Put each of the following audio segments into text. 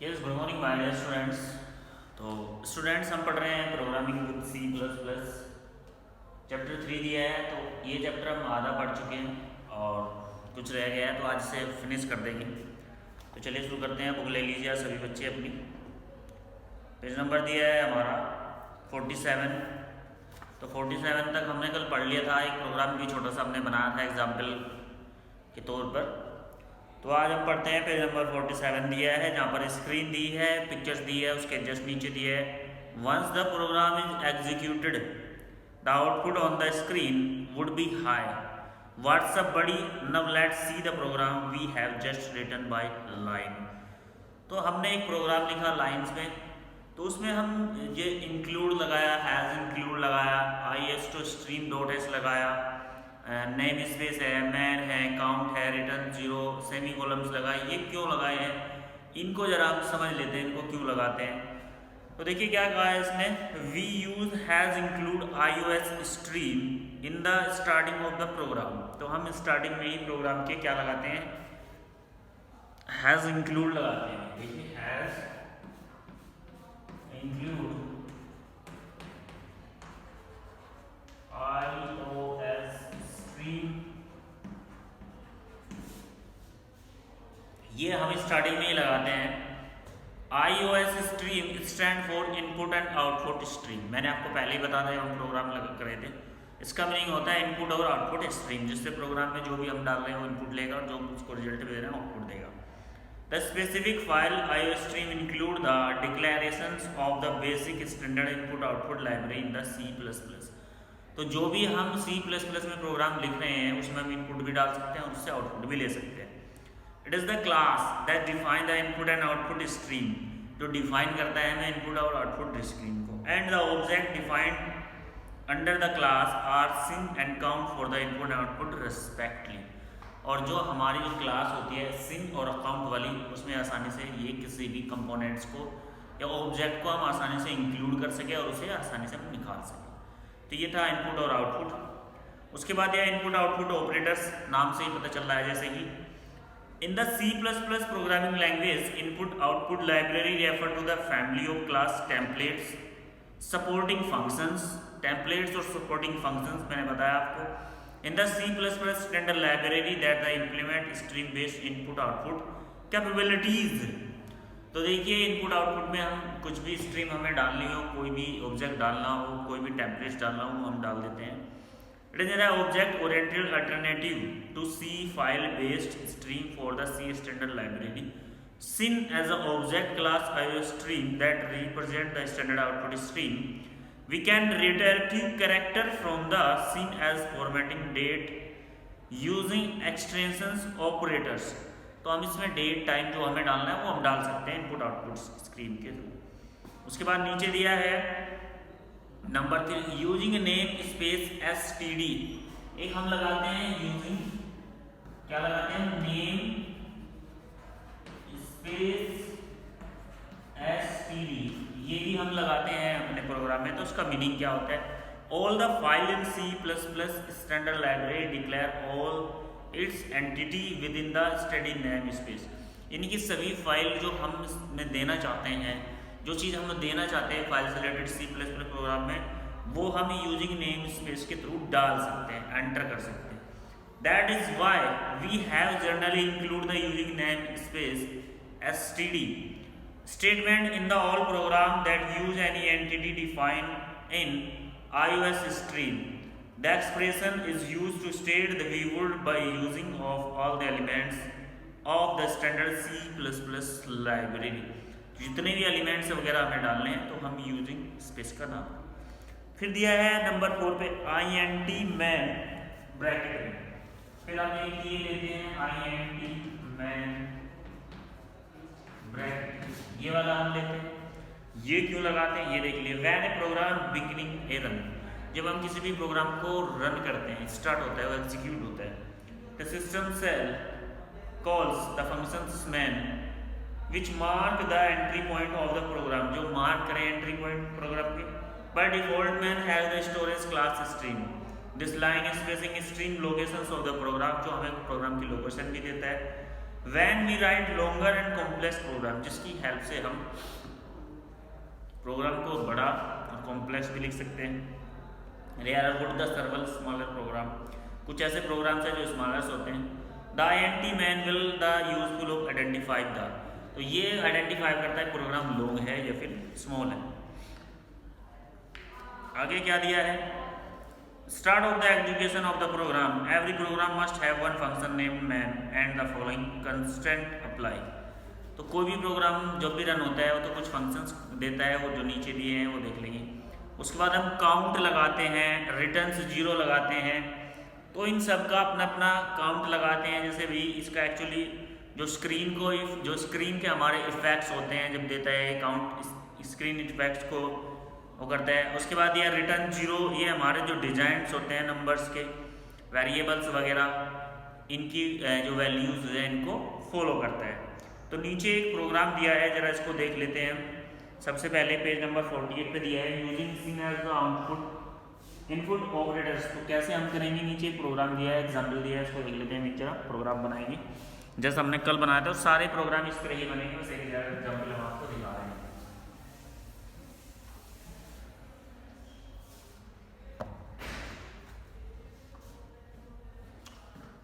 Yes, good morning my dear students. तो students हम पढ़ रहे हैं programming with C plus plus. Chapter 3 दिया है, तो ये चैप्टर हम आधा पढ़ चुके हैं और कुछ रह गया है, तो आज से फिनिश कर देंगे। तो चलिए शुरू करते हैं। बुक ले लीजिए आप सभी बच्चे अपनी। पेज नंबर दिया है हमारा 47। तो 47 तक हमने कल पढ़ लिया था। एक प्रोग्राम भी छोटा सा हमने बनाया था एग्जाम्पल के तौर पर। तो आज हम पढ़ते हैं पेज नंबर 47 दिया है, जहाँ पर स्क्रीन दी है, पिक्चर्स दी है, उसके जस्ट नीचे दिया है once the program is executed the output on the screen would be hi. What's up buddy, now let's see the program we have just written by line. तो हमने एक प्रोग्राम लिखा लाइंस में, तो उसमें हम ये इंक्लूड लगाया, हैज़ इंक्लूड लगाया, IS टू स्ट्रीम डॉट एस लगाया, नेम स्पेस है, मैन है, काउंट है, रिटर्न जीरो, सेमी कॉलम्स लगाए। ये क्यों लगाए हैं, इनको जरा हम समझ लेते हैं, इनको क्यों लगाते हैं। तो देखिए क्या कहा है इसने, we use hash include iOS stream in the starting of the program. तो हम स्टार्टिंग में ही प्रोग्राम के क्या लगाते हैं, हैज इंक्लूड लगाते हैं। देखिए हैज इंक्लूड iOS स्ट्रीम, ये हम स्टार्टिंग में ही लगाते हैं। iOS stream stand for input and output stream. मैंने आपको पहले ही बता दिया, हम प्रोग्राम लगा कर रहे थे। इसका मीनिंग होता है इनपुट और आउटपुट स्ट्रीम, जिससे प्रोग्राम में जो भी हम डाल रहे हैं वो इनपुट लेगा और जो उसको रिजल्ट दे रहे हैं आउटपुट देगा। The specific file iOS stream include the declarations of the basic standard input output library in the C++। तो जो भी हम C++ में प्रोग्राम लिख रहे हैं उसमें हम इनपुट भी डाल सकते हैं और उससे आउटपुट भी ले सकते हैं। It is the class that define the input and output stream, जो डिफाइन करता है हमें इनपुट और आउटपुट स्ट्रीम को। And the object defined under the class are cin and count for the input and output respectively. और जो हमारी जो क्लास होती है सिन और अकाउंट वाली, उसमें आसानी से ये किसी भी कंपोनेंट्स को या ऑब्जेक्ट को हम आसानी से इंक्लूड कर सके और उसे आसानी से हम निकाल सकें। तो ये था इनपुट और आउटपुट। उसके बाद यह इनपुट आउटपुट ऑपरेटर्स, नाम से ही पता चल रहा है जैसे कि in the C++ programming language, input-output library refer to the family of class templates, supporting functions, templates और supporting functions मैंने बताया आपको। In the C++ standard library that the implement stream-based input-output capabilities। तो देखिए इनपुट आउटपुट में हम कुछ भी स्ट्रीम हमें डालनी हो, कोई भी ऑब्जेक्ट डालना हो, कोई भी टेम्पलेट्स डालना हो, हम डाल देते हैं। It is an object-oriented alternative to C file-based stream for the C standard library. Sin as an object class iOS stream that represent the standard output stream. We can retrieve character from the sin as formatting date using extensions operators. तो हम इसमें date time जो हमें डालना है वो हम डाल सकते हैं इनपुट आउटपुट स्क्रीन के थ्रू। उसके बाद नीचे दिया है number 3, using namespace std। एक हम लगाते हैं यूजिंग, क्या लगाते हैं, नेम स्पेस std। ये भी हम लगाते हैं अपने प्रोग्राम में। तो उसका मीनिंग क्या होता है, all the file in C++ standard library declare all it's entity with in the study name space. यानी कि सभी फाइल जो हम इसमें देना चाहते हैं, जो चीज़ हम देना चाहते हैं फाइल से रिलेटेड C++ प्रोग्राम में, वो हम यूजिंग नेम स्पेस के थ्रू डाल सकते हैं, एंटर कर सकते हैं। That is why we have generally include the using namespace std statement in the all program that use any entity defined in iOS stream. The expression is used to state the keyword by using of all the elements of the standard C++ library. जितने भी elements वगैरह हमें डालने हैं तो हम using space का नाम। फिर दिया है नंबर 4 पे int मैन ब्रैकेट में। फिर हम एक ये लेते हैं int मैन ब्रैकेट, ये वाला हम लेते हैं। ये क्यों लगाते हैं ये देख लिए। When a program beginning a run, जब हम किसी भी प्रोग्राम को रन करते हैं, स्टार्ट होता है, वो एग्जीक्यूट होता है। The system cell calls the functions main which mark the entry point of the program, जो मार्क करें एंट्री पॉइंट प्रोग्राम के। by default man has the storage class stream, this line is spacing stream locations of the program, जो हमें programme की location भी देता है। When we write longer and complex program, जिसकी हेल्प से हम प्रोग्राम को बड़ा और कॉम्प्लेक्स भी लिख सकते हैं। Rare would the several smaller program, कुछ ऐसे प्रोग्राम्स हैं जो स्मॉलर्स होते हैं। The INT main will the useful of identify the, तो ये आइडेंटिफाई करता है प्रोग्राम लॉन्ग है या फिर स्मॉल है। आगे क्या दिया है, start of the execution of the program, every program must have one function named main and the following constraint apply. तो कोई भी प्रोग्राम जब भी रन होता है वो तो कुछ फंक्शंस देता है, वो जो नीचे दिए हैं वो देख लेंगे। उसके बाद हम काउंट लगाते हैं, रिटर्न्स 0 लगाते हैं, तो इन सब का अपना अपना काउंट लगाते हैं। जैसे भी इसका एक्चुअली जो स्क्रीन के हमारे इफेक्ट्स होते हैं जब देता है काउंट, स्क्रीन इफेक्ट्स को वो करता है। उसके बाद ये रिटर्न 0, ये हमारे जो डिजाइन्स होते हैं नंबर्स के, वेरिएबल्स वगैरह, इनकी जो वैल्यूज है इनको फॉलो करता है। तो नीचे एक प्रोग्राम दिया है, जरा इसको देख लेते हैं। सबसे पहले पेज नंबर 48 पे दिया है, using cin as the output input operators. तो कैसे हम करेंगे, नीचे एक प्रोग्राम दिया है, एग्जाम्पल दिया है, इसको देख लेते हैं। नीचे प्रोग्राम बनाएंगे जैसे हमने कल बनाया था, सारे प्रोग्राम इस तरह ही बनेंगे, बस एक एग्जाम्पल हम आपको दिखा रहे हैं।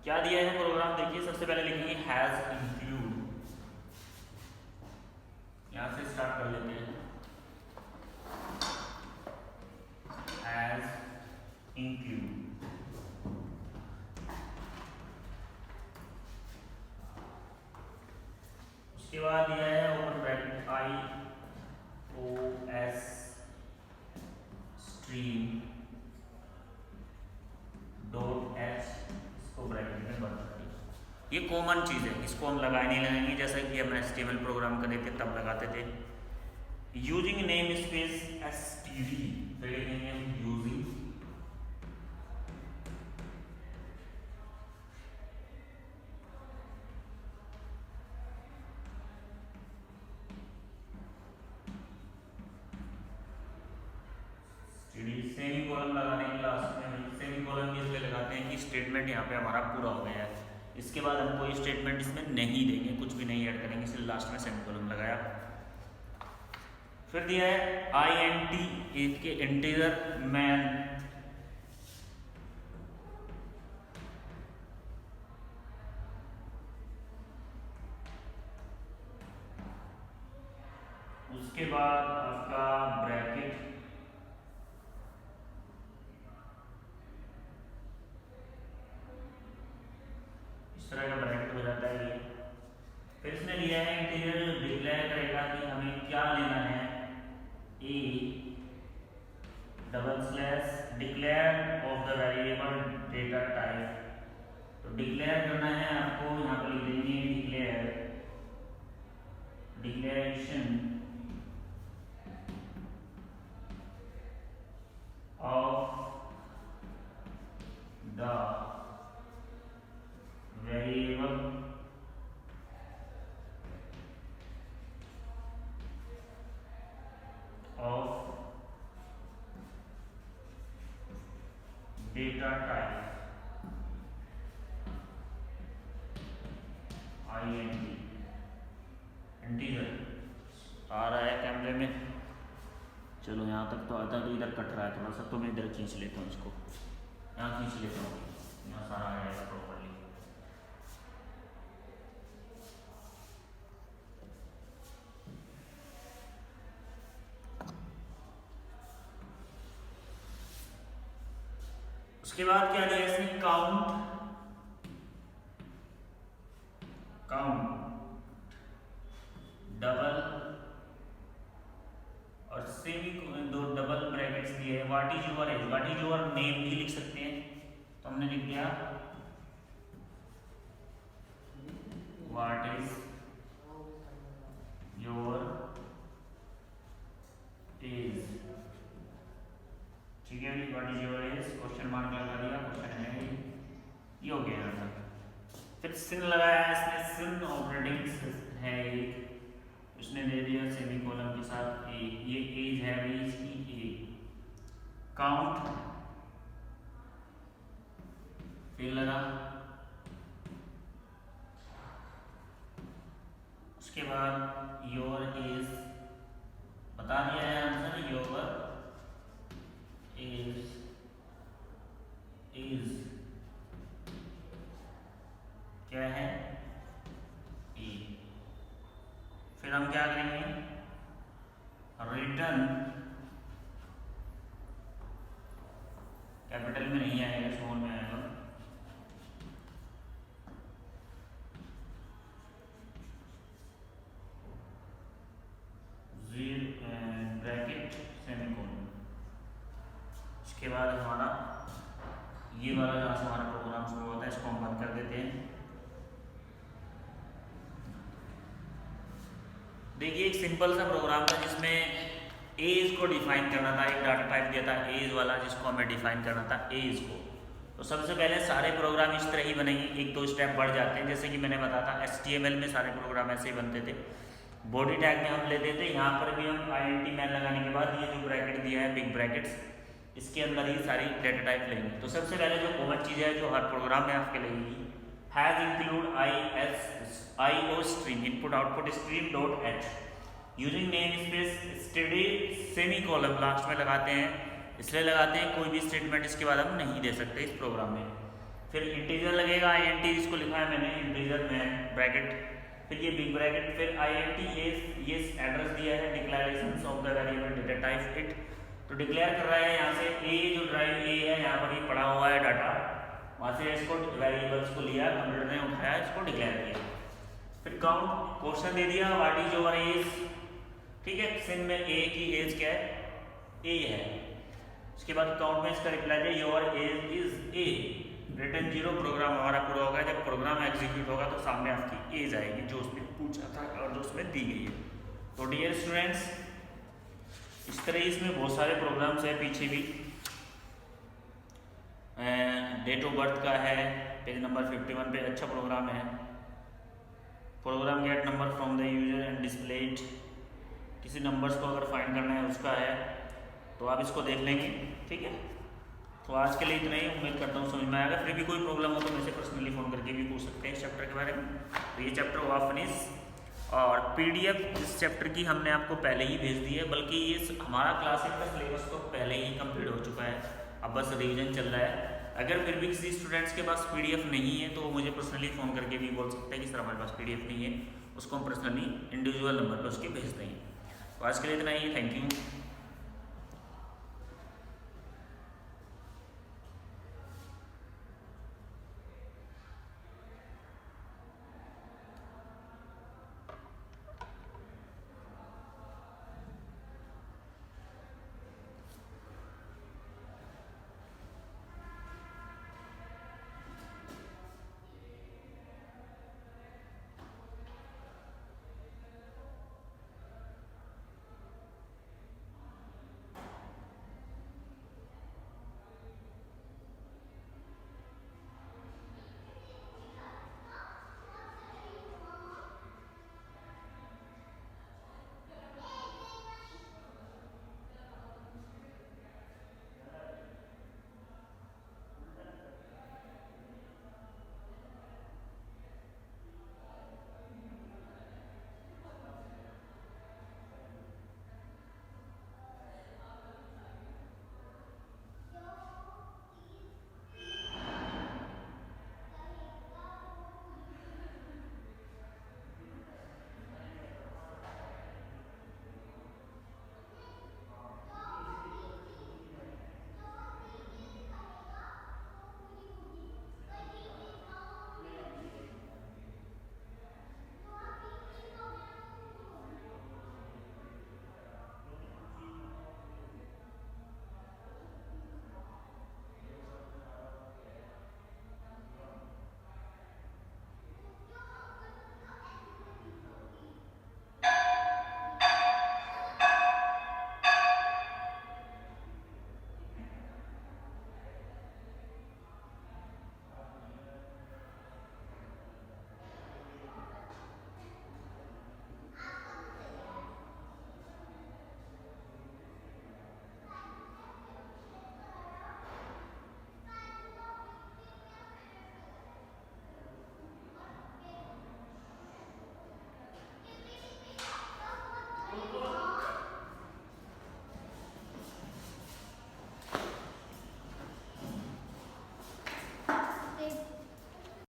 क्या दिया है प्रोग्राम, देखिए सबसे पहले लिखेंगे हैज इंक्लूड, यहां से स्टार्ट कर लेते हैं। हैज इंक्लूड, उसके बाद दिया है open bracket iOS stream dot H, इसको ब्रैकेट में बंद कर दिया। ये कॉमन चीज़ है, इसको हम लगाए नहीं लगाएंगे, जैसा कि हम HTML प्रोग्राम करते थे तब लगाते थे। यूजिंग नेम स्पेस std, फिर लिखेंगे यूजिंग सेमी कॉलम लगाने के लास्ट में, सेमी कॉलम भी इसलिए लगाते हैं कि स्टेटमेंट यहाँ पे हमारा पूरा हो गया है। इसके बाद हम कोई स्टेटमेंट इसमें नहीं देंगे, कुछ भी नहीं ऐड करेंगे, इसलिए लास्ट में सेमी कॉलम लगाया। फिर दिया है INT, एक के इंटीजर मैन, उसके बाद आपका ब्रैकेट, इस तरह का ब्रैकेट हो जाता है ये। फिर इसने दिया है इंटीजर डिक्लेयर करेगा कि हमें क्या लेना है, a double slash declare of the variable data type. तो डिक्लेयर करना है आपको, यहाँ पर लिख देंगे declaration of the variable of data type INT, integer आ रहा है कैमरे में, चलो यहाँ तक तो आता, तो इधर कट रहा है थोड़ा सा, तो मैं इधर खींच लेता हूँ, इसको यहाँ खींच लेता हूँ, यहाँ सारा आएगा प्रॉपर्ली। उसके बाद क्या दिया इसमें, काउंट डबल और सेमी, दो डबल ब्रैकेट्स दिए हैं। What is your age, what is your name भी लिख सकते हैं, तो हमने लिख दिया व्हाट इज योर एज, ठीक है, what is your age, question mark लगा दिया, क्वेश्चन है ये हो गया यहाँ तक। फिर सिन लगाया इसने, सिन ऑपरेटिंग है एक, उसने दे दिया सेमी कॉलम के साथ ए, ये एज है भी इसकी ए, काउंट फिर लगा उसके बाद योर इज बता दिया है आंसर, योर इज क्या है, ए। फिर हम क्या करेंगे, रिटर्न, कैपिटल में नहीं आएगा, स्मॉल में आएगा, ब्रैकेट सेमीकोलन। इसके बाद हमारा ये वाला जहाँ से हमारा प्रोग्राम शुरू होता है इसको हम बंद कर देते हैं। देखिए एक सिंपल सा प्रोग्राम था जिसमें एज को डिफाइन करना था, एक डाटा टाइप दिया था एज वाला जिसको हमें डिफाइन करना था एज को। तो सबसे पहले सारे प्रोग्राम इस तरह ही बनेंगे, एक दो स्टेप बढ़ जाते हैं, जैसे कि मैंने बताया था HTML में सारे प्रोग्राम ऐसे ही बनते थे। बॉडी टैग में हम लेते थे, यहाँ पर भी हम INT मैन लगाने के बाद ये जो ब्रैकेट दिया है बिग ब्रैकेट्स, इसके अंदर ही सारी डेटा टाइप लेंगे। तो सबसे पहले जो कॉमन चीज़ है जो हर प्रोग्राम में आपके लगेगी, has include IO stream input output stream dot h using name space study semi column last में लगाते हैं, इसलिए लगाते हैं कोई भी स्टेटमेंट इसके बाद हम नहीं दे सकते इस प्रोग्राम में। फिर इंटीजर लगेगा INT, इसको लिखा है मैंने इंटीजर में ब्रैकेट, फिर ये बिग ब्रैकेट, फिर INT ये एड्रेस दिया है declaration of the variable data type it. तो डिक्लेयर कर रहा है यहाँ से ए, जो ड्राइव ए है यहाँ पर ये पड़ा हुआ है डाटा, वहाँ से इसको वेरिएबल्स को लिया, कंप्यूटर ने उठाया, इसको डिक्लेयर किया। फिर काउंट क्वेश्चन दे दिया, व्हाट इज योर एज, ठीक है, सिन में ए की एज क्या है, ए है। उसके बाद काउंट में इसका रिप्लाई दिया your age is a, return 0, program हमारा पूरा होगा। जब प्रोग्राम एग्जीक्यूट होगा तो सामने आपकी एज आएगी जो उसने पूछा था और जो उसमें दी गई है। तो डियर स्टूडेंट्स, इस तरह इसमें बहुत सारे प्रोग्राम्स है, पीछे भी डेट ऑफ बर्थ का है, पेज नंबर 51 पे अच्छा प्रोग्राम है। Program get number from the user and display it, किसी नंबर्स को अगर फाइंड करना है उसका है, तो आप इसको देख लेंगे, ठीक है। तो आज के लिए इतना ही, उम्मीद करता हूँ समझ में आएगा। फिर भी कोई प्रॉब्लम हो तो मुझे पर्सनली फ़ोन करके भी पूछ सकते हैं इस चैप्टर के बारे में। तो ये चैप्टर हुआ फिनिश, और PDF इस चैप्टर की हमने आपको पहले ही भेज दी है, बल्कि ये हमारा क्लासिक का सिलेबस तो पहले ही कंप्लीट हो चुका है, अब बस रिवीजन चल रहा है। अगर फिर भी किसी स्टूडेंट्स के पास PDF नहीं है तो वो मुझे पर्सनली फ़ोन करके भी बोल सकते हैं कि सर हमारे पास PDF नहीं है, उसको हम पर्सनली इंडिविजुअल नंबर पर उसके भेज देंगे। तो आज के लिए इतना ही, थैंक यू।